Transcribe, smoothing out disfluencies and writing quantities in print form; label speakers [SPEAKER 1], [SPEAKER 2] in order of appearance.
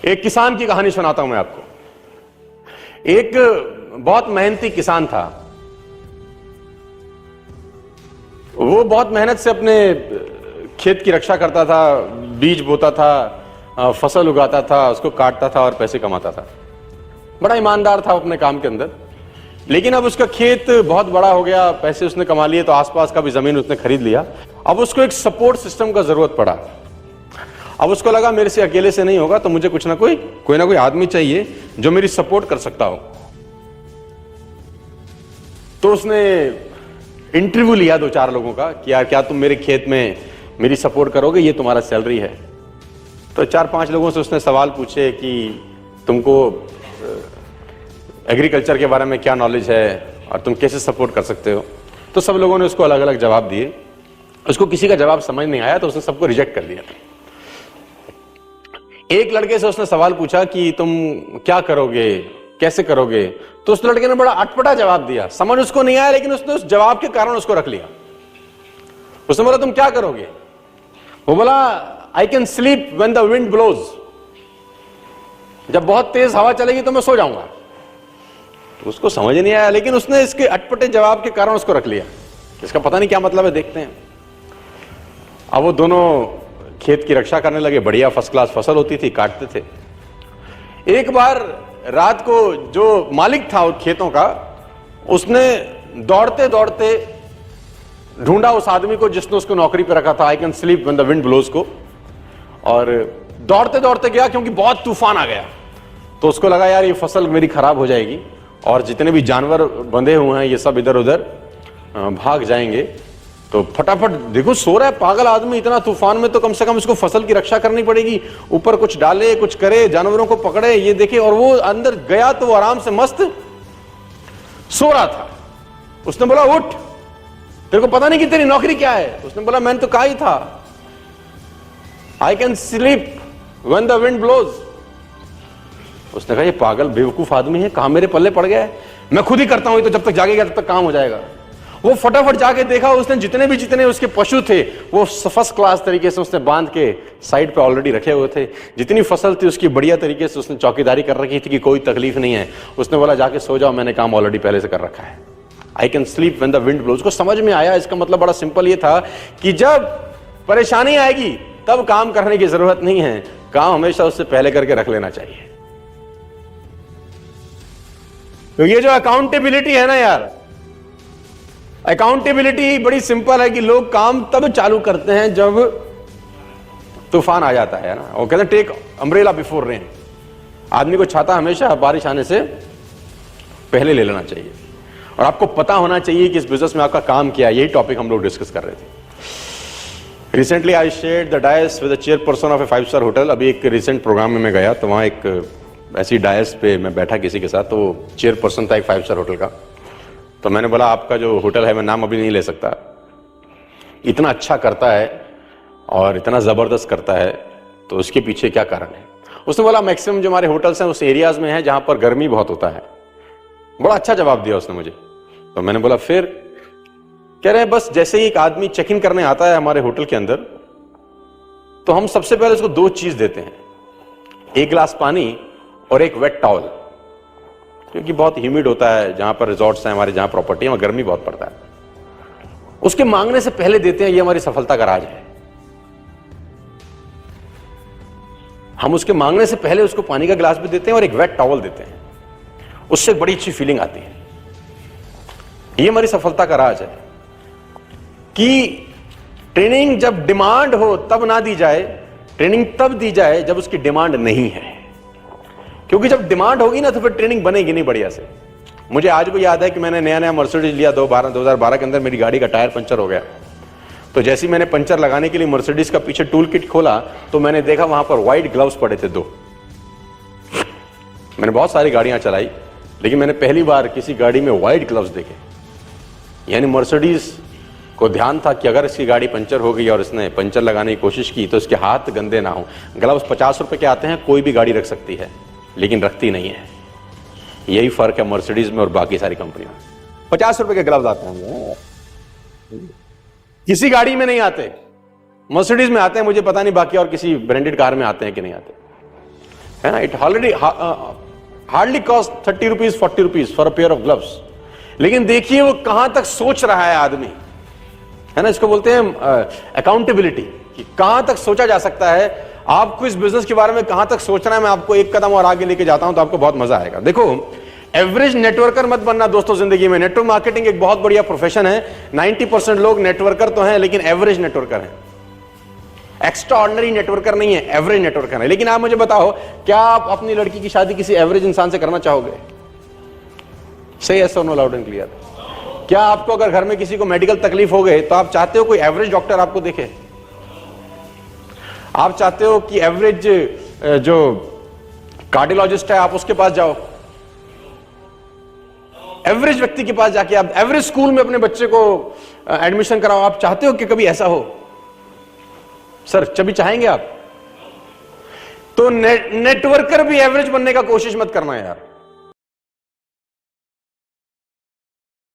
[SPEAKER 1] एक किसान की कहानी सुनाता हूं मैं आपको। एक बहुत मेहनती किसान था। वो बहुत मेहनत से अपने खेत की रक्षा करता था, बीज बोता था, फसल उगाता था, उसको काटता था और पैसे कमाता था। बड़ा ईमानदार था अपने काम के अंदर। लेकिन अब उसका खेत बहुत बड़ा हो गया, पैसे उसने कमा लिए, तो आसपास का भी जमीन उसने खरीद लिया। अब उसको एक सपोर्ट सिस्टम का जरूरत पड़ा। अब उसको लगा मेरे से अकेले से नहीं होगा, तो मुझे कुछ ना कोई आदमी चाहिए जो मेरी सपोर्ट कर सकता हो। तो उसने इंटरव्यू लिया 2-4 लोगों का कि यार क्या तुम मेरे खेत में मेरी सपोर्ट करोगे, ये तुम्हारा सैलरी है। तो 4-5 लोगों से उसने सवाल पूछे कि तुमको एग्रीकल्चर के बारे में क्या नॉलेज है और तुम कैसे सपोर्ट कर सकते हो। तो सब लोगों ने उसको अलग अलग जवाब दिए। उसको किसी का जवाब समझ नहीं आया, तो उसने सबको रिजेक्ट कर दिया। एक लड़के से उसने सवाल पूछा कि तुम क्या करोगे, कैसे करोगे। तो उस लड़के ने बड़ा अटपटा जवाब दिया, समझ उसको नहीं आया, लेकिन उसने उस जवाब के कारण उसको रख लिया। उसने बोला तुम क्या करोगे। वो बोला I can sleep when the wind blows. जब बहुत तेज हवा चलेगी तो मैं सो जाऊंगा। तो उसको समझ नहीं आया, लेकिन उसने इसके अटपटे जवाब के कारण उसको रख लिया। इसका पता नहीं क्या मतलब है, देखते हैं। अब वो दोनों खेत की रक्षा करने लगे। बढ़िया फर्स्ट क्लास फसल होती थी, काटते थे। एक बार रात को जो मालिक था उन खेतों का, उसने दौड़ते दौड़ते ढूंढा उस आदमी को जिसने उसको नौकरी पे रखा था, I can sleep when the wind blows को। और दौड़ते दौड़ते गया क्योंकि बहुत तूफान आ गया। तो उसको लगा यार ये फसल मेरी खराब हो जाएगी और जितने भी जानवर बंधे हुए हैं ये सब इधर उधर भाग जाएंगे। तो फटाफट, देखो सो रहा है पागल आदमी, इतना तूफान में तो कम से कम इसको फसल की रक्षा करनी पड़ेगी। ऊपर कुछ डाले, कुछ करे, जानवरों को पकड़े, ये देखे। और वो अंदर गया तो वो आराम से मस्त सो रहा था। उसने बोला उठ, तेरे को पता नहीं कि तेरी नौकरी क्या है। उसने बोला मैंने तो कहा ही था I can sleep when the wind blows. उसने कहा ये पागल बेवकूफ आदमी है, कहां मेरे पल्ले पड़ गया है, मैं खुद ही करता हूं, तो जब तक जागेगा तब तक काम हो जाएगा। वो फटाफट जाके देखा, उसने जितने उसके पशु थे वो फर्स्ट क्लास तरीके से उसने बांध के साइड पे ऑलरेडी रखे हुए थे। जितनी फसल थी उसकी बढ़िया तरीके से उसने चौकीदारी कर रखी थी कि कोई तकलीफ नहीं है। उसने बोला जाके सो जाओ, मैंने काम ऑलरेडी पहले से कर रखा है। I can sleep when the wind blows. उसको समझ में आया, इसका मतलब बड़ा सिंपल ये था कि जब परेशानी आएगी तब काम करने की जरूरत नहीं है, काम हमेशा उससे पहले करके रख लेना चाहिए। तो ये जो अकाउंटेबिलिटी है ना यार, अकाउंटेबिलिटी बड़ी सिंपल है कि लोग काम तब चालू करते हैं जब तूफान आ जाता है ना। वो कहते हैं टेक अम्ब्रेला बिफोर रेन। आदमी को छाता हमेशा बारिश आने से पहले ले लेना चाहिए। और आपको पता होना चाहिए कि इस बिजनेस में आपका काम क्या है। यही टॉपिक हम लोग डिस्कस कर रहे थे। Recently I shared the dais with the chairperson of a five star hotel. अभी एक रिसेंट प्रोग्राम में मैं गया, तो वहां एक ऐसी डायस पे मैं बैठा किसी के साथ, तो चेयरपर्सन था एक 5-स्टार होटल का। तो मैंने बोला आपका जो होटल है, मैं नाम अभी नहीं ले सकता, इतना अच्छा करता है और इतना जबरदस्त करता है, तो उसके पीछे क्या कारण है। उसने बोला मैक्सिमम जो हमारे होटल्स हैं उस एरियाज में है जहां पर गर्मी बहुत होता है। बड़ा अच्छा जवाब दिया उसने मुझे। तो मैंने बोला फिर। कह रहे हैं बस जैसे ही एक आदमी चेक इन करने आता है हमारे होटल के अंदर, तो हम सबसे पहले उसको 2 चीज देते हैं, 1 गिलास पानी और एक वेट टॉवल, क्योंकि बहुत ह्यूमिड होता है जहां पर रिजॉर्ट्स हैं हमारे, जहां प्रॉपर्टी है वहां गर्मी बहुत पड़ता है। उसके मांगने से पहले देते हैं, ये हमारी सफलता का राज है। हम उसके मांगने से पहले उसको पानी का गिलास भी देते हैं और एक वेट टॉवल देते हैं। उससे बड़ी अच्छी फीलिंग आती है। ये हमारी सफलता का राज है कि ट्रेनिंग जब डिमांड हो तब ना दी जाए, ट्रेनिंग तब दी जाए जब उसकी डिमांड नहीं है। क्योंकि जब डिमांड होगी ना तो फिर ट्रेनिंग बनेगी नहीं बढ़िया से। मुझे आज भी याद है कि मैंने नया मर्सिडीज लिया 2012 के अंदर। मेरी गाड़ी का टायर पंचर हो गया। तो जैसे ही मैंने पंचर लगाने के लिए मर्सिडीज का पीछे टूल किट खोला तो मैंने देखा वहां पर व्हाइट ग्लव्स पड़े थे 2। मैंने बहुत सारी गाड़ियां चलाई, लेकिन मैंने पहली बार किसी गाड़ी में व्हाइट ग्लव्स देखे। यानी मर्सिडीज को ध्यान था कि अगर इसकी गाड़ी पंचर हो गई और इसने पंचर लगाने की कोशिश की तो इसके हाथ गंदे ना हो। ग्लव्स 50 रुपए के आते हैं, कोई भी गाड़ी रख सकती है, लेकिन रखती नहीं है। यही फर्क है मर्सिडीज में और बाकी सारी कंपनियों में। 50 रुपए के ग्लव्स आते हैं, किसी गाड़ी में नहीं आते। मर्सिडीज में आते हैं, मुझे पता नहीं बाकी और किसी ब्रांडेड कार में आते हैं कि नहीं आते। है ना, it already hardly cost 30 rupees 40 rupees for a pair of gloves. लेकिन देखिए वो कहां तक सोच रहा है आदमी, है ना, इसको बोलते हैं अकाउंटेबिलिटी, कि कहां तक सोचा जा सकता है। आपको इस बिजनेस के बारे में कहां तक सोचना है, मैं आपको एक कदम और आगे लेके जाता हूं तो आपको बहुत मजा आएगा। देखो, एवरेज नेटवर्कर मत बनना दोस्तों जिंदगी में। नेटवर्क मार्केटिंग एक बहुत बढ़िया प्रोफेशन है। 90% लोग नेटवर्कर तो हैं, लेकिन एवरेज नेटवर्कर हैं, एक्स्ट्रा ऑर्डिनरी नेटवर्कर नहीं है, एवरेज नेटवर्कर है। लेकिन आप मुझे बताओ, क्या आप अपनी लड़की की शादी किसी एवरेज इंसान से करना चाहोगे? से यस और नो, लाउड एंड क्लियर। क्या आपको अगर घर में किसी को मेडिकल तकलीफ हो गए तो आप चाहते हो कोई एवरेज डॉक्टर आपको देखे? आप चाहते हो कि एवरेज जो कार्डियोलॉजिस्ट है आप उसके पास जाओ? एवरेज व्यक्ति के पास जाके आप एवरेज स्कूल में अपने बच्चे को एडमिशन कराओ? आप चाहते हो कि कभी ऐसा हो? सर कभी चाहेंगे आप? तो नेटवर्कर भी एवरेज बनने का कोशिश मत करना यार।